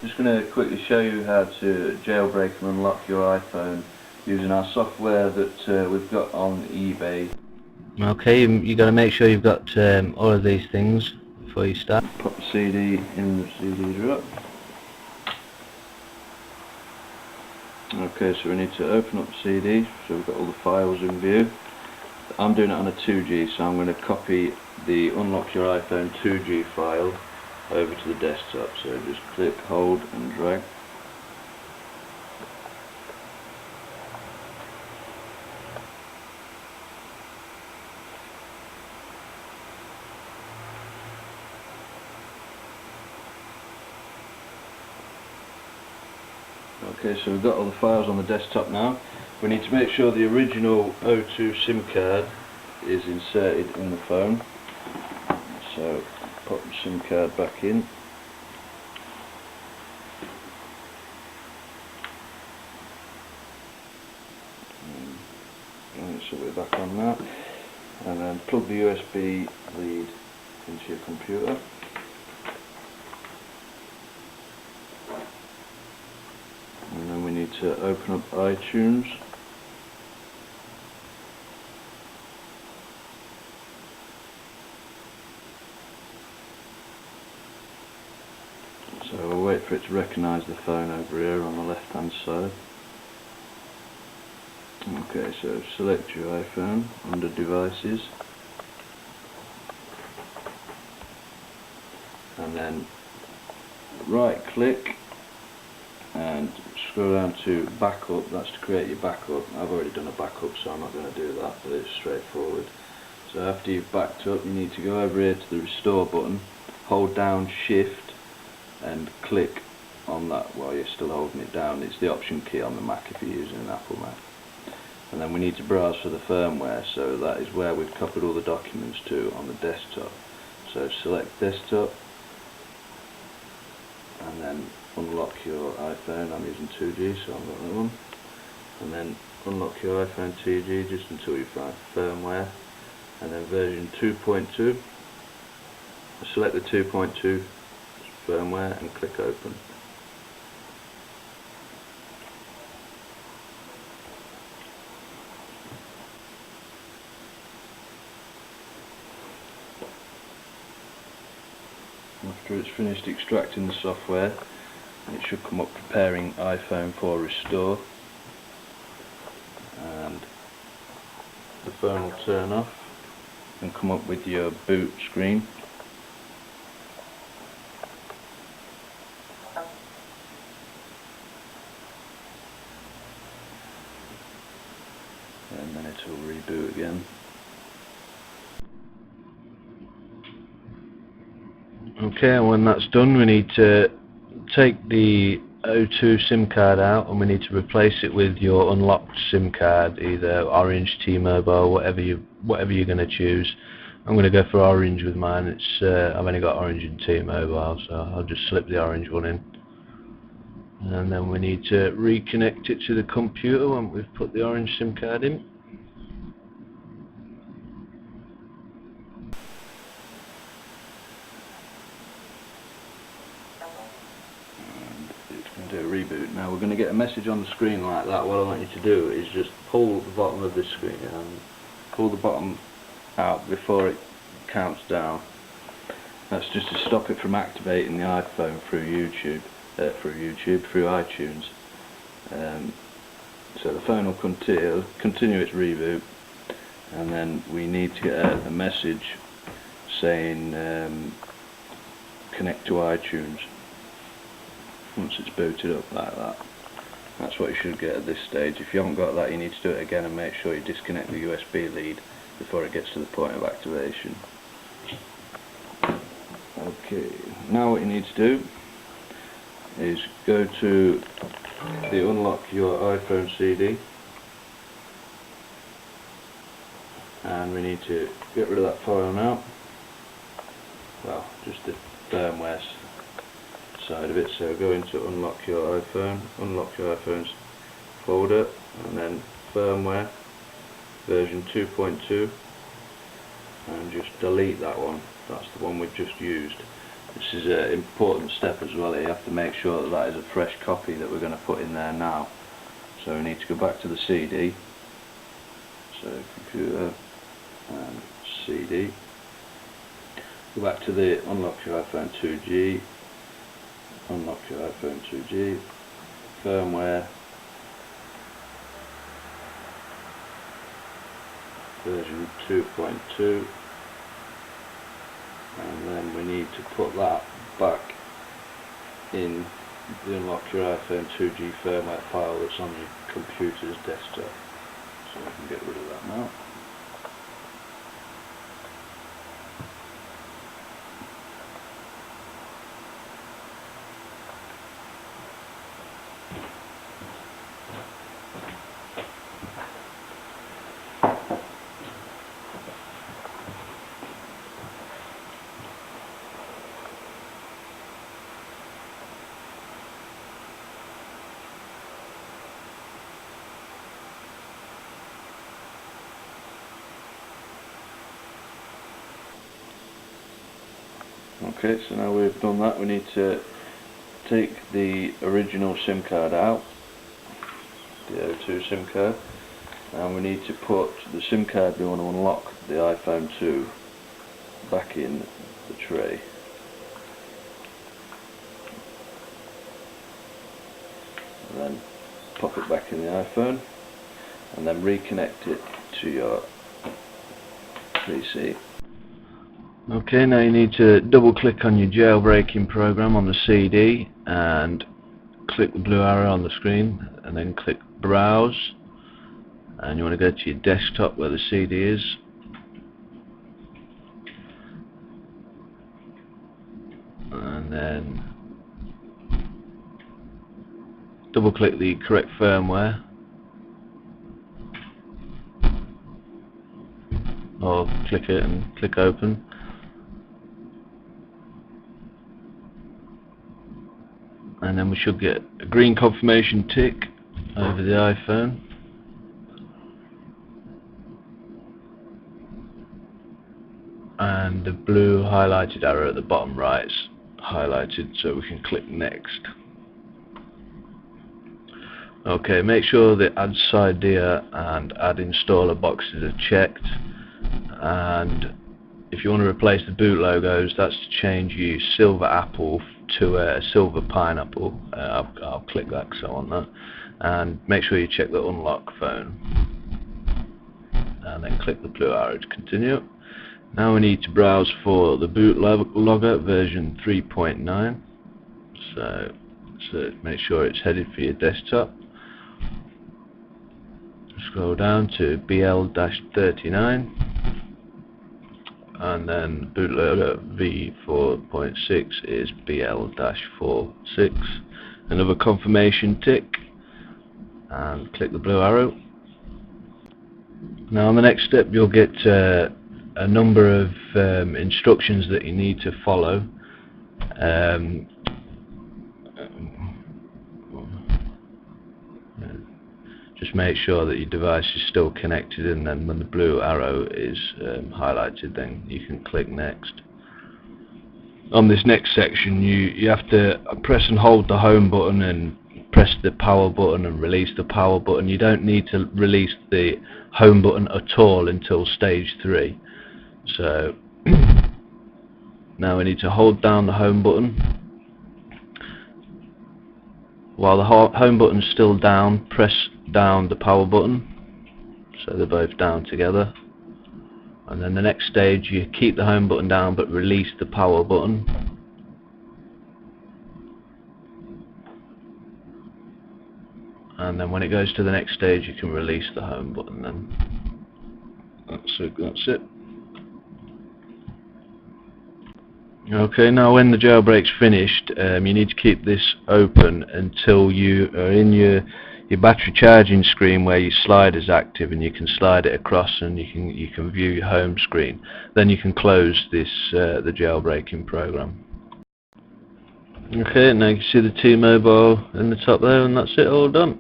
Just going to quickly show you how to jailbreak and unlock your iPhone using our software that we've got on eBay. Okay, you got to make sure you've got all of these things before you start. Pop the CD in the CD drop. Okay, so we need to open up the CD, so we've got all the files in view. I'm doing it on a 2G, so I'm going to copy the Unlock Your iPhone 2G file over to the desktop. So just click, hold and drag. Okay, so we've got all the files on the desktop now. We need to make sure the original O2 SIM card is inserted in the phone. So pop the SIM card back in. So we're back on that. And then plug the USB lead into your computer. And then we need to open up iTunes. So we'll wait for it to recognise the phone over here on the left hand side. Okay, so select your iPhone under devices and then right click and scroll down to backup. That's to create your backup. I've already done a backup, so I'm not going to do that, but it's straightforward. So after you've backed up, you need to go over here to the restore button, hold down shift and click on that while you're still holding it down. It's the option key on the Mac if you're using an Apple Mac. And then we need to browse for the firmware, so that is where we've copied all the documents to on the desktop. So select desktop and then unlock your iPhone. I'm using 2G, so I've got that one. And then unlock your iPhone 2G just until you find firmware. And then version 2.2. Select the 2.2 firmware and click open. After it's finished extracting the software, it should come up preparing iPhone for restore, and the phone will turn off and come up with your boot screen. And then it will reboot again. Okay, and when that's done, we need to take the O2 SIM card out and we need to replace it with your unlocked SIM card, either Orange, T-Mobile, whatever you're going to choose. I'm going to go for Orange with mine. I've only got Orange and T-Mobile, so I'll just slip the Orange one in. And then we need to reconnect it to the computer when we've put the Orange SIM card in. Do a reboot. Now we're going to get a message on the screen like that. What I want you to do is just pull the bottom of this screen and pull the bottom out before it counts down. That's just to stop it from activating the iPhone through iTunes. So the phone will continue its reboot, and then we need to get a message saying connect to iTunes. Once it's booted up like that. That's what you should get at this stage. If you haven't got that, you need to do it again and make sure you disconnect the USB lead before it gets to the point of activation. Okay, now what you need to do is go to the Unlock Your iPhone CD, and we need to get rid of that file now. Well, just the firmware side of it. So go into unlock your iPhone's folder, and then firmware version 2.2, and just delete that one. That's the one we've just used. This is an important step as well. You have to make sure that that is a fresh copy that we're going to put in there now. So we need to go back to the CD. So computer and CD. Go back to the unlock your iPhone 2G. Unlock your iPhone 2G. Firmware. Version 2.2. And then we need to put that back in the unlock your iPhone 2G firmware file that's on your computer's desktop. So I can get rid of that now. Okay, so now we've done that, we need to take the original SIM card out, the O2 SIM card, and we need to put the SIM card we want to unlock the iPhone 2 back in the tray. And then pop it back in the iPhone, and then reconnect it to your PC. Okay, now you need to double click on your jailbreaking program on the CD and click the blue arrow on the screen and then click browse, and you want to go to your desktop where the CD is, and then double click the correct firmware, or click it and click open. And then we should get a green confirmation tick over the iPhone. And the blue highlighted arrow at the bottom right is highlighted, so we can click next. Okay, make sure the add idea and add installer boxes are checked, and if you want to replace the boot logos, that's to change your silver apple to a silver pineapple. I'll click that because I want that, and make sure you check the unlock phone and then click the blue arrow to continue. Now we need to browse for the bootloader version 3.9, so make sure it's headed for your desktop. Scroll down to BL-39, and then bootloader v4.6 is BL-46. Another confirmation tick, and click the blue arrow. Now on the next step you'll get a number of instructions that you need to follow. Just make sure that your device is still connected, and then when the blue arrow is highlighted, then you can click next. On this next section you have to press and hold the home button and press the power button and release the power button. You don't need to release the home button at all until stage 3. So now we need to hold down the home button. While the home button is still down, press down the power button, so they're both down together. And then the next stage, you keep the home button down but release the power button. And then when it goes to the next stage, you can release the home button. Then that's it. Okay, now when the jailbreak's finished, you need to keep this open until you are in your battery charging screen where your slide is active, and you can slide it across and you can view your home screen. Then you can close this the jailbreaking program. Okay, now you can see the T-Mobile in the top there, and that's it, all done.